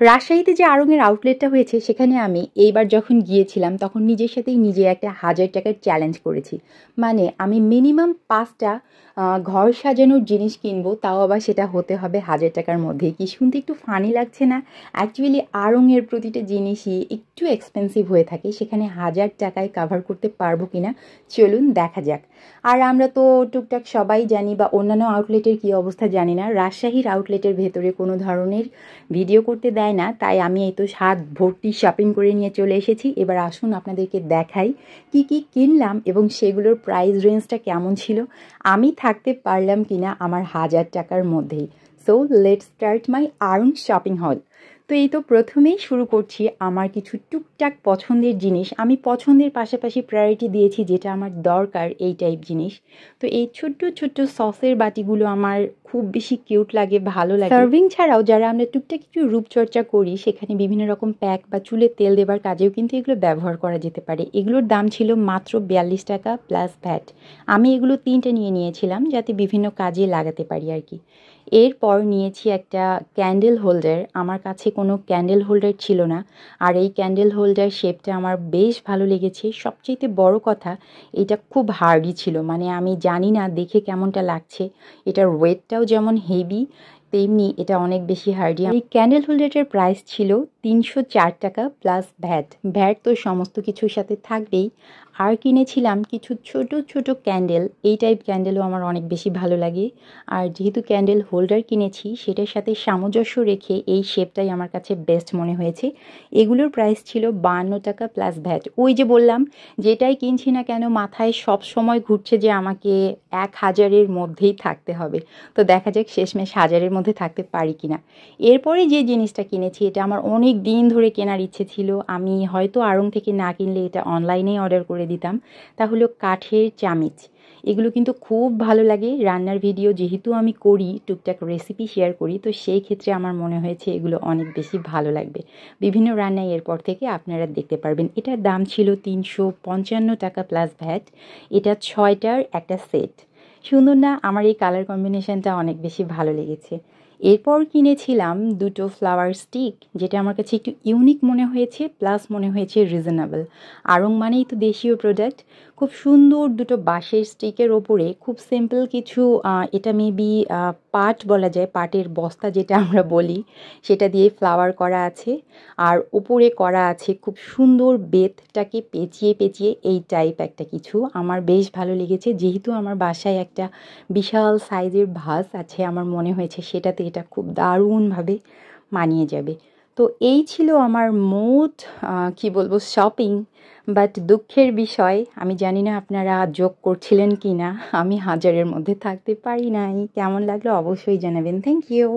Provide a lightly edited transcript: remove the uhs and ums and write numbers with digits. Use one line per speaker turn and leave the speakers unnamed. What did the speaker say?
রাজশাহীতে যে আড়ং-এর আউটলেটটা হয়েছে সেখানে আমি এইবার যখন গিয়েছিলাম তখন নিজের সাথেই নিজে একটা 1000 টাকার চ্যালেঞ্জ করেছি। মানে আমি মিনিমাম 5টা ঘর সাজানোর জিনিস কিনবো, তাও আবার সেটা হতে হবে 1000 টাকার মধ্যেই। কি শুনতে একটু ফানি লাগছে না? অ্যাকচুয়ালি আড়ং-এর প্রতিটা জিনিসই একটু এক্সপেন্সিভ হয়ে থাকে, সেখানে 1000 টাকায় কাভার করতে পারবো কিনা চলুন দেখা যাক। আর আমরা তো টুকটাক সবাই জানি, বা অন্যান্য আউটলেটের কী অবস্থা জানি না, রাজশাহীর আউটলেটের ভেতরে কোনো ধরনের ভিডিও করতে দেয় না, তাই আমি এই তো হাত ভর্তি শপিং করে নিয়ে চলে এসেছি। এবার আসুন আপনাদেরকে দেখাই কি কি কিনলাম এবং সেগুলোর প্রাইস রেঞ্জটা কেমন ছিল, আমি থাকতে পারলাম কিনা আমার 1000 টাকার মধ্যেই। সো লেটস স্টার্ট মাই আড়ং শপিং হল। তো এই তো প্রথমেই শুরু করছি আমার কিছু টুকটাক পছন্দের জিনিস। আমি পছন্দের পাশাপাশি প্রায়োরিটি দিয়েছি যেটা আমার দরকার এই টাইপ জিনিস। তো এই ছোট্ট ছোট্ট সসের বাটিগুলো আমার খুব বেশি কিউট লাগে, ভালো লাগে। সার্ভিং ছাড়াও যারা আমরা টুকটাক একটু রূপচর্চা করি সেখানে বিভিন্ন রকম প্যাক বা চুলে তেল দেবার কাজেও কিন্তু এগুলো ব্যবহার করা যেতে পারে। এগুলোর দাম ছিল মাত্র 42 টাকা প্লাস ভ্যাট। আমি এগুলো 3টে নিয়ে নিয়েছিলাম যাতে বিভিন্ন কাজে লাগাতে পারি আর কি। এরপর নিয়েছি একটা ক্যান্ডেল হোল্ডার। আমার কাছে কোনো ক্যান্ডেল হোল্ডার ছিল না, আর এই ক্যান্ডেল হোল্ডার শেপটা আমার বেশ ভালো লেগেছে। সবচেয়ে বড় কথা, এটা খুব হার্ডি ছিল, মানে আমি জানি না দেখে কেমনটা লাগছে, এটার ওয়েটটাও যেমন হেভি তেমনি এটা অনেক বেশি হার্ডি। এই ক্যান্ডেল হোল্ডারটার প্রাইস ছিল 304 টাকা প্লাস ভ্যাট। ভ্যাট তো সমস্ত কিছুর সাথে থাকবেই। আর কিনেছিলাম কিছু ছোট ছোট ক্যান্ডেল। এই টাইপ ক্যান্ডেলও আমার অনেক বেশি ভালো লাগে। আর যেহেতু ক্যান্ডেল হোল্ডার কিনেছি সেটার সাথে সামঞ্জস্য রেখে এই শেপটাই আমার কাছে বেস্ট মনে হয়েছে। এগুলোর প্রাইস ছিল 52 টাকা প্লাস ভ্যাট। ওই যে বললাম, যেটাই কিনছি না কেন মাথায় সব সময় ঘুরছে যে আমাকে 1000-এর মধ্যেই থাকতে হবে। তো দেখা যাক শেষমেশ 1000-এর মধ্যে থাকতে পারি কিনা। এরপরে যে জিনিসটা কিনেছি এটা আমার অনেক দিন ধরে কেনার ইচ্ছে ছিল। আমি হয়তো আড়ং থেকে না কিনলে এটা অনলাইনেই অর্ডার করে দিতাম। তা হলো কাঠের চামিচ। এগুলো কিন্তু খুব ভালো লাগে। রান্নার ভিডিও যেহেতু আমি করি, টুকটাক রেসিপি শেয়ার করি, তো সেই ক্ষেত্রে আমার মনে হয়েছে এগুলো অনেক বেশি ভালো লাগবে। বিভিন্ন রান্নায় এরপর থেকে আপনারা দেখতে পারবেন। এটার দাম ছিল 355 টাকা প্লাস ভ্যাট। এটা 6টার একটা সেট। সুন্দর না? আমার এই কালার কম্বিনেশনটা অনেক বেশি ভালো লেগেছে। এরপর কিনেছিলাম দুটো ফ্লাওয়ার স্টিক, যেটা আমার কাছে একটু ইউনিক মনে হয়েছে প্লাস মনে হয়েছে রিজনেবল। আড়ং মানেই তো দেশীয় প্রোডাক্ট। খুব সুন্দর দুটো বাঁশের স্টিকের ওপরে খুব সিম্পল কিছু, এটা মেবি পাট বলা যায়, পাটের বস্তা যেটা আমরা বলি, সেটা দিয়ে ফ্লাওয়ার করা আছে। আর ওপরে করা আছে খুব সুন্দর বেতটাকে পেঁচিয়ে পেঁচিয়ে এই টাইপ একটা কিছু। আমার বেশ ভালো লেগেছে। যেহেতু আমার বাসায় একটা বিশাল সাইজের ভাস আছে, আমার মনে হয়েছে সেটাতে এটা খুব দারুণভাবে মানিয়ে যাবে। তো এই ছিল আমার মোট কি বলবো শপিং। বাট দুঃখের বিষয়, আমি জানি না আপনারা যোগ করছিলেন কি না, আমি 1000-এর মধ্যে থাকতে পারি নাই। কেমন লাগলো অবশ্যই জানাবেন। Thank you.